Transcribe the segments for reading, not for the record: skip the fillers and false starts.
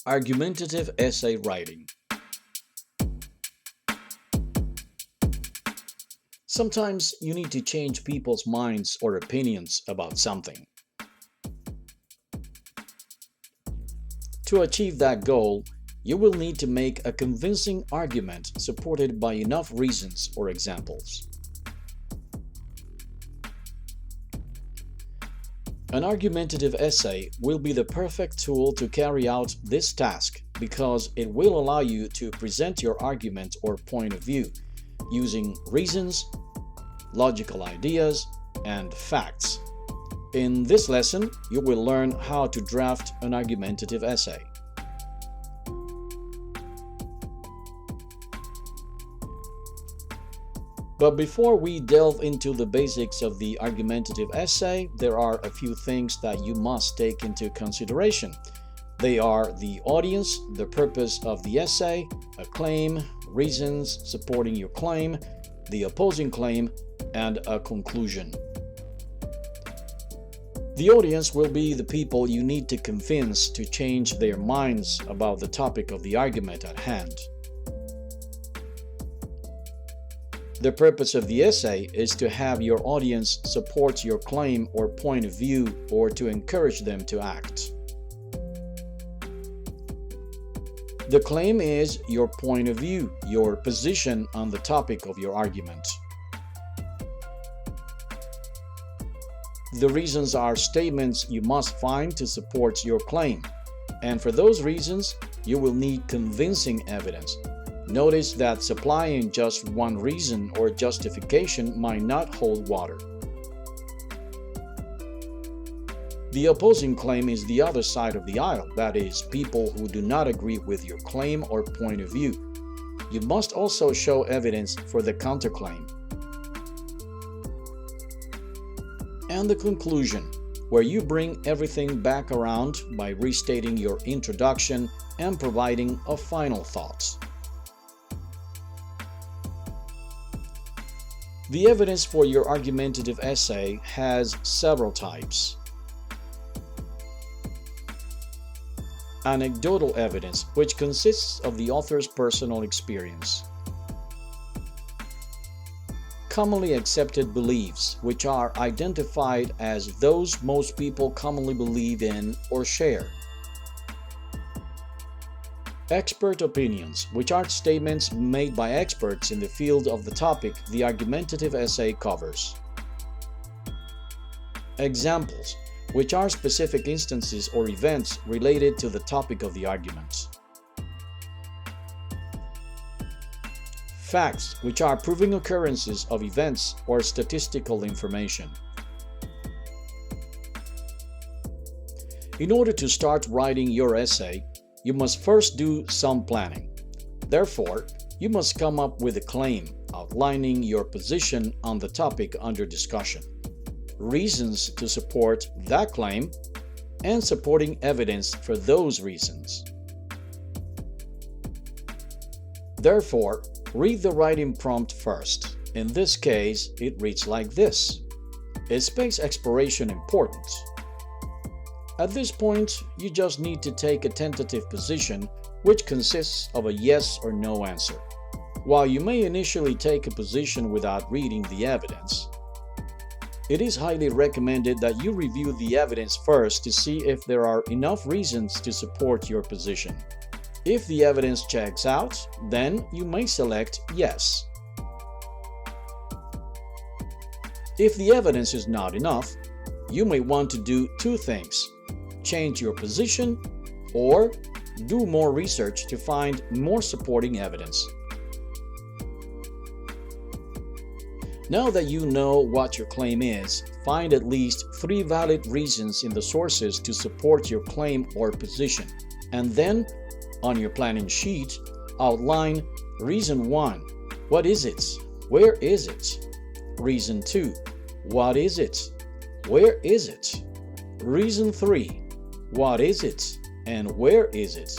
Argumentative essay writing. Sometimes you need to change people's minds or opinions about something. To achieve that goal, you will need to make a convincing argument supported by enough reasons or examples. An argumentative essay will be the perfect tool to carry out this task because it will allow you to present your argument or point of view using reasons, logical ideas, and facts. In this lesson, you will learn how to draft an argumentative essay. But before we delve into the basics of the argumentative essay, there are a few things that you must take into consideration. They are the audience, the purpose of the essay, a claim, reasons supporting your claim, the opposing claim, and a conclusion. The audience will be the people you need to convince to change their minds about the topic of the argument at hand. The purpose of the essay is to have your audience support your claim or point of view or to encourage them to act. The claim is your point of view, your position on the topic of your argument. The reasons are statements you must find to support your claim, and for those reasons, you will need convincing evidence. Notice that supplying just one reason or justification might not hold water. The opposing claim is the other side of the aisle, that is, people who do not agree with your claim or point of view. You must also show evidence for the counterclaim. And the conclusion, where you bring everything back around by restating your introduction and providing a final thought. The evidence for your argumentative essay has several types. Anecdotal evidence, which consists of the author's personal experience. Commonly accepted beliefs, which are identified as those most people commonly believe in or share. Expert opinions, which are statements made by experts in the field of the topic the argumentative essay covers. Examples, which are specific instances or events related to the topic of the argument. Facts, which are proving occurrences of events or statistical information. In order to start writing your essay, you must first do some planning. Therefore, you must come up with a claim outlining your position on the topic under discussion, reasons to support that claim, and supporting evidence for those reasons. Therefore, read the writing prompt first. In this case, it reads like this. Is space exploration important? At this point, you just need to take a tentative position, which consists of a yes or no answer. While you may initially take a position without reading the evidence, it is highly recommended that you review the evidence first to see if there are enough reasons to support your position. If the evidence checks out, then you may select yes. If the evidence is not enough, you may want to do two things: change your position or do more research to find more supporting evidence. Now that you know what your claim is, find at least 3 valid reasons in the sources to support your claim or position, and then, on your planning sheet, outline Reason 1. What is it? Where is it? Reason 2. What is it? Where is it? Reason 3. What is it and where is it?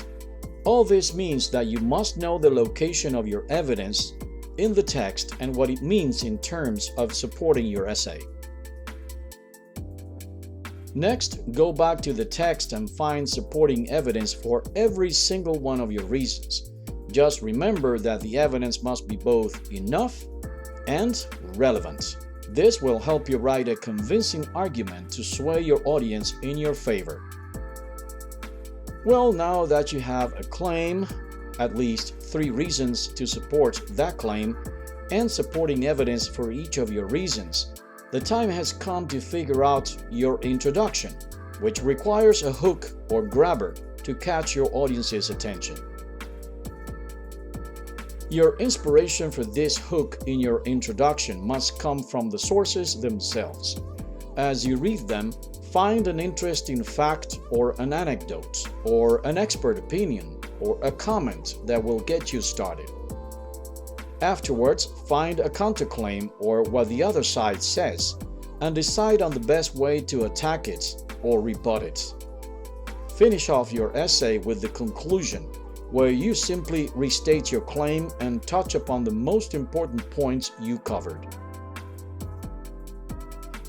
All this means that you must know the location of your evidence in the text and what it means in terms of supporting your essay. Next, go back to the text and find supporting evidence for every single one of your reasons. Just remember that the evidence must be both enough and relevant. This will help you write a convincing argument to sway your audience in your favor. Well, now that you have a claim, at least 3 reasons to support that claim, and supporting evidence for each of your reasons, the time has come to figure out your introduction, which requires a hook or grabber to catch your audience's attention. Your inspiration for this hook in your introduction must come from the sources themselves. As you read them, find an interesting fact or an anecdote, or an expert opinion, or a comment that will get you started. Afterwards, find a counterclaim or what the other side says, and decide on the best way to attack it or rebut it. Finish off your essay with the conclusion, where you simply restate your claim and touch upon the most important points you covered.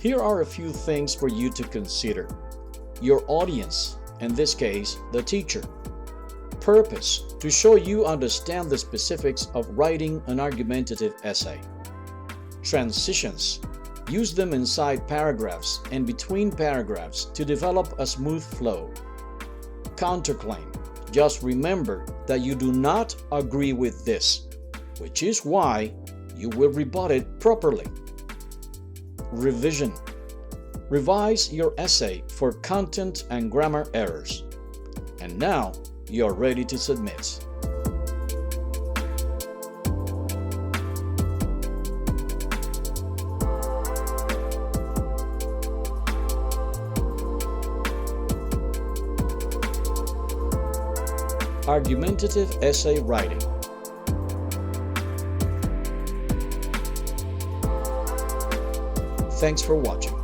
Here are a few things for you to consider. Your audience, in this case, the teacher. Purpose, to show you understand the specifics of writing an argumentative essay. Transitions, use them inside paragraphs and between paragraphs to develop a smooth flow. Counterclaim, just remember that you do not agree with this, which is why you will rebut it properly. Revision, revise your essay for content and grammar errors. And now, you're ready to submit. Argumentative essay writing. Thanks for watching.